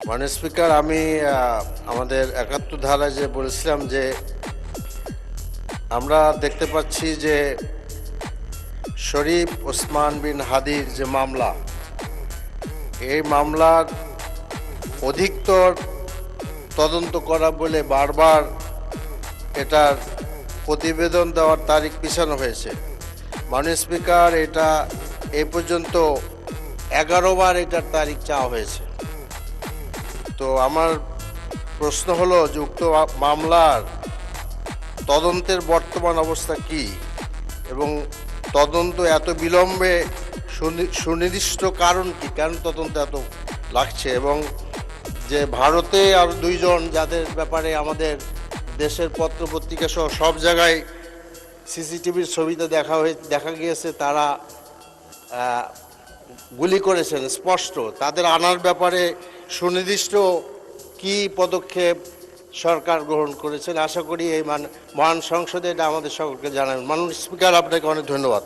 মাননীয় স্পিকার, আমি আমাদের ৭১ ধারায় যে বলেছিলাম যে আমরা দেখতে পাচ্ছি যে শরীফ ওসমান বিন হাদির যে মামলা, এই মামলার অধিকতর তদন্ত করা বলে বারবার এটার প্রতিবেদন দেওয়ার তারিখ পিছানো হয়েছে। মাননীয় স্পিকার, এটা এই পর্যন্ত 11 বার এটার তারিখ চাওয়া হয়েছে। তো আমার প্রশ্ন হলো যে উক্ত মামলার তদন্তের বর্তমান অবস্থা কি এবং তদন্ত এত বিলম্বে সুনির্দিষ্ট কারণ কি, কেন তদন্ত এত লাগছে, এবং যে ভারতে আর 2 জন যাদের ব্যাপারে আমাদের দেশের পত্রপত্রিকা সহ সব জায়গায় সিসিটিভির ছবিতে দেখা গিয়েছে তারা গুলি করেছেন স্পষ্ট, তাদের আনার ব্যাপারে সুনির্দিষ্ট কি পদক্ষেপ সরকার গ্রহণ করেছেন, আশা করি এই মহান সংসদে এটা আমাদের সকলকে জানাবেন। মাননীয় স্পিকার, আপনাকে অনেক ধন্যবাদ।